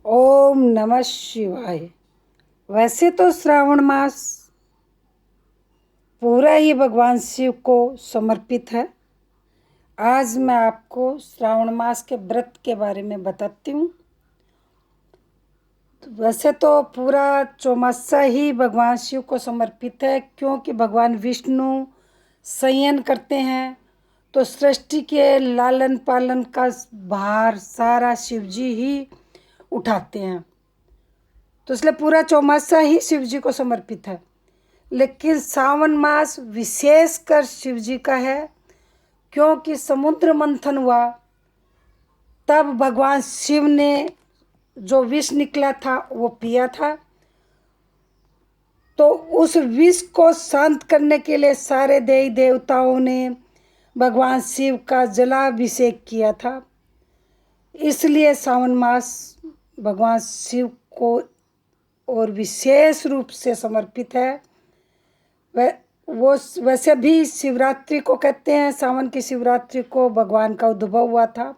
ओम नमः शिवाय। वैसे तो श्रावण मास पूरा ही भगवान शिव को समर्पित है। आज मैं आपको श्रावण मास के व्रत के बारे में बताती हूँ। वैसे तो पूरा चौमासा ही भगवान शिव को समर्पित है, क्योंकि भगवान विष्णु शयन करते हैं तो सृष्टि के लालन पालन का भार सारा शिव जी ही उठाते हैं। तो इसलिए पूरा चौमासा ही शिव जी को समर्पित है। लेकिन सावन मास विशेषकर शिव जी का है, क्योंकि समुद्र मंथन हुआ तब भगवान शिव ने जो विष निकला था वो पिया था। तो उस विष को शांत करने के लिए सारे देवी देवताओं ने भगवान शिव का जलाभिषेक किया था। इसलिए सावन मास भगवान शिव को और विशेष रूप से समर्पित है। वो वैसे भी शिवरात्रि को कहते हैं, सावन की शिवरात्रि को भगवान का उद्भव हुआ था।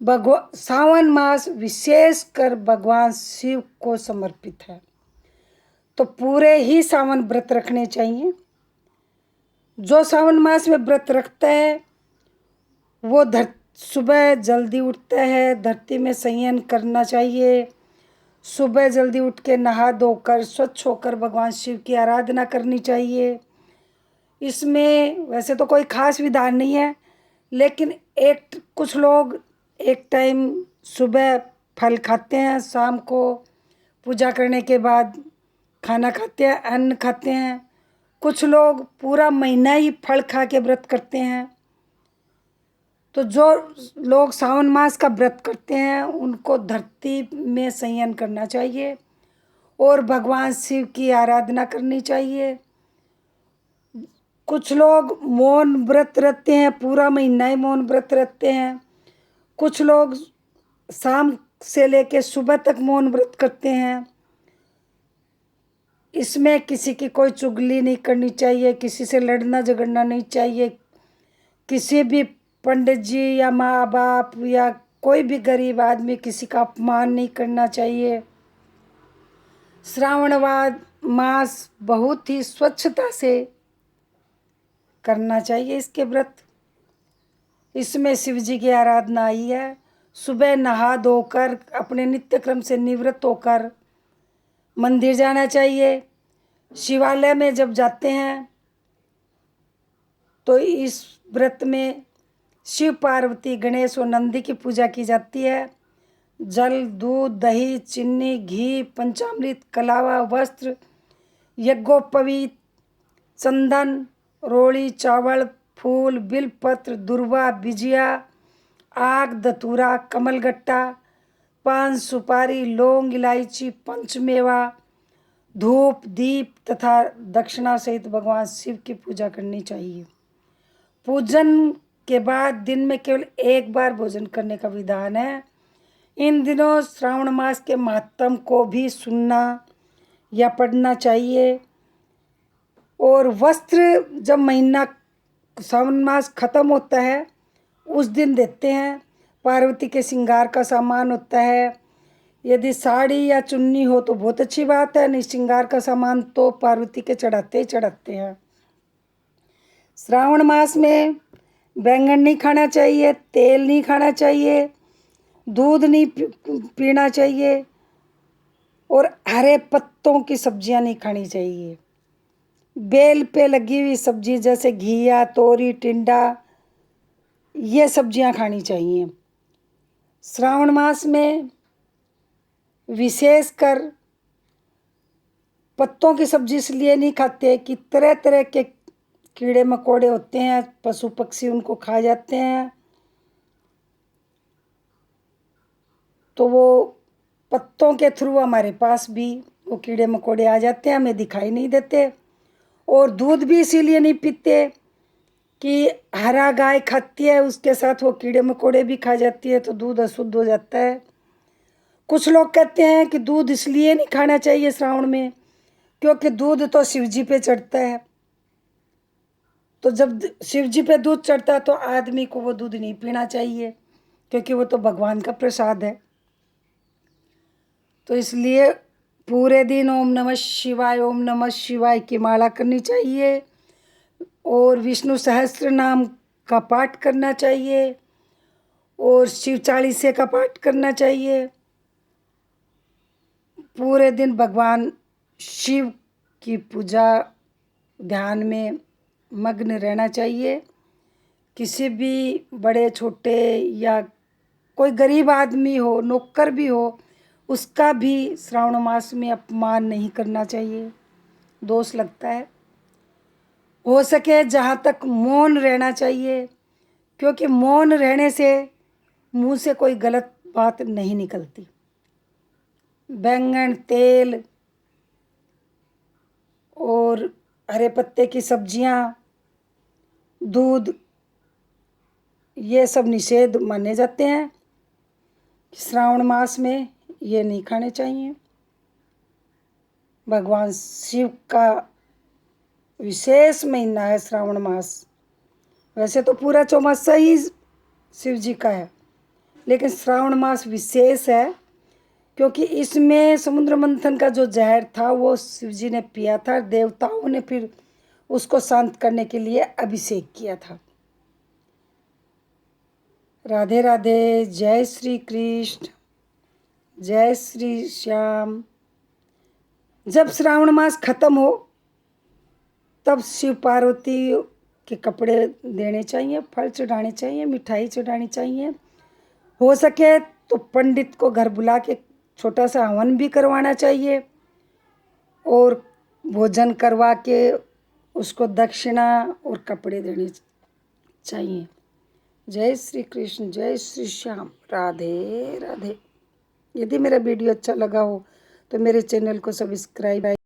सावन मास विशेषकर भगवान शिव को समर्पित है, तो पूरे ही सावन व्रत रखने चाहिए। जो सावन मास में व्रत रखता है वो सुबह जल्दी उठता है, धरती में शयन करना चाहिए। सुबह जल्दी उठ के नहा धोकर स्वच्छ होकर भगवान शिव की आराधना करनी चाहिए। इसमें वैसे तो कोई खास विधान नहीं है, लेकिन कुछ लोग एक टाइम सुबह फल खाते हैं, शाम को पूजा करने के बाद खाना खाते हैं, अन्न खाते हैं। कुछ लोग पूरा महीना ही फल खा के व्रत करते हैं। तो जो लोग सावन मास का व्रत करते हैं उनको धरती में शयन करना चाहिए और भगवान शिव की आराधना करनी चाहिए। कुछ लोग मौन व्रत रखते हैं, पूरा महीना ही मौन व्रत रखते हैं। कुछ लोग शाम से लेकर सुबह तक मौन व्रत करते हैं। इसमें किसी की कोई चुगली नहीं करनी चाहिए, किसी से लड़ना झगड़ना नहीं चाहिए, किसी भी पंडित जी या माँ बाप या कोई भी गरीब आदमी किसी का अपमान नहीं करना चाहिए। श्रावण मास बहुत ही स्वच्छता से करना चाहिए इसके व्रत। इसमें शिव जी की आराधना आई है। सुबह नहा धोकर अपने नित्य क्रम से निवृत्त होकर मंदिर जाना चाहिए। शिवालय में जब जाते हैं तो इस व्रत में शिव पार्वती गणेश और नंदी की पूजा की जाती है। जल दूध दही चीनी घी पंचामृत कलावा वस्त्र यज्ञोपवीत चंदन रोड़ी चावल फूल बिलपत्र दुर्वा बिजिया आग धतूरा कमलगट्टा पान सुपारी लौंग इलायची पंचमेवा धूप दीप तथा दक्षिणा सहित भगवान शिव की पूजा करनी चाहिए। पूजन के बाद दिन में केवल एक बार भोजन करने का विधान है। इन दिनों श्रावण मास के महात्म को भी सुनना या पढ़ना चाहिए। और वस्त्र जब महीना सावन मास खत्म होता है उस दिन देते हैं। पार्वती के श्रृंगार का सामान होता है, यदि साड़ी या चुन्नी हो तो बहुत अच्छी बात है, नहीं श्रृंगार का सामान तो पार्वती के चढ़ाते ही चढ़ाते हैं। श्रावण मास में बैंगन नहीं खाना चाहिए, तेल नहीं खाना चाहिए, दूध नहीं पीना चाहिए और हरे पत्तों की सब्जियां नहीं खानी चाहिए। बेल पे लगी हुई सब्जी जैसे घिया तोरी टिंडा ये सब्जियां खानी चाहिए। श्रावण मास में विशेषकर पत्तों की सब्जी इसलिए नहीं खाते कि तरह तरह के कीड़े मकोड़े होते हैं, पशु पक्षी उनको खा जाते हैं। तो वो पत्तों के थ्रू हमारे पास भी वो कीड़े मकोड़े आ जाते हैं, हमें दिखाई नहीं देते। और दूध भी इसीलिए नहीं पीते कि हरा गाय खाती है उसके साथ वो कीड़े मकोड़े भी खा जाती है तो दूध अशुद्ध हो जाता है। कुछ लोग कहते हैं कि दूध इसलिए नहीं खाना चाहिए श्रावण में क्योंकि दूध तो शिव जी पे चढ़ता है। तो जब शिव जी पे दूध चढ़ता है तो आदमी को वो दूध नहीं पीना चाहिए, क्योंकि वो तो भगवान का प्रसाद है। तो इसलिए पूरे दिन ओम नमः शिवाय की माला करनी चाहिए और विष्णु सहस्त्र नाम का पाठ करना चाहिए और शिव चालीसे का पाठ करना चाहिए। पूरे दिन भगवान शिव की पूजा ध्यान में मग्न रहना चाहिए। किसी भी बड़े छोटे या कोई गरीब आदमी हो, नौकर भी हो, उसका भी श्रावण मास में अपमान नहीं करना चाहिए, दोष लगता है। हो सके जहाँ तक मौन रहना चाहिए, क्योंकि मौन रहने से मुंह से कोई गलत बात नहीं निकलती। बैंगन, तेल और हरे पत्ते की सब्जियां, दूध, ये सब निषेध माने जाते हैं। श्रावण मास में ये नहीं खाने चाहिए। भगवान शिव का विशेष महीना है श्रावण मास। वैसे तो पूरा चौमासा ही शिव जी का है, लेकिन श्रावण मास विशेष है क्योंकि इसमें समुद्र मंथन का जो जहर था वो शिव जी ने पिया था। देवताओं ने फिर उसको शांत करने के लिए अभिषेक किया था। राधे राधे। जय श्री कृष्ण, जय श्री श्याम। जब श्रावण मास खत्म हो तब शिव पार्वती के कपड़े देने चाहिए, फल चढ़ाने चाहिए, मिठाई चढ़ानी चाहिए। हो सके तो पंडित को घर बुला के छोटा सा हवन भी करवाना चाहिए और भोजन करवा के उसको दक्षिणा और कपड़े देने चाहिए। जय श्री कृष्ण, जय श्री श्याम। राधे राधे। यदि मेरा वीडियो अच्छा लगा हो तो मेरे चैनल को सब्सक्राइब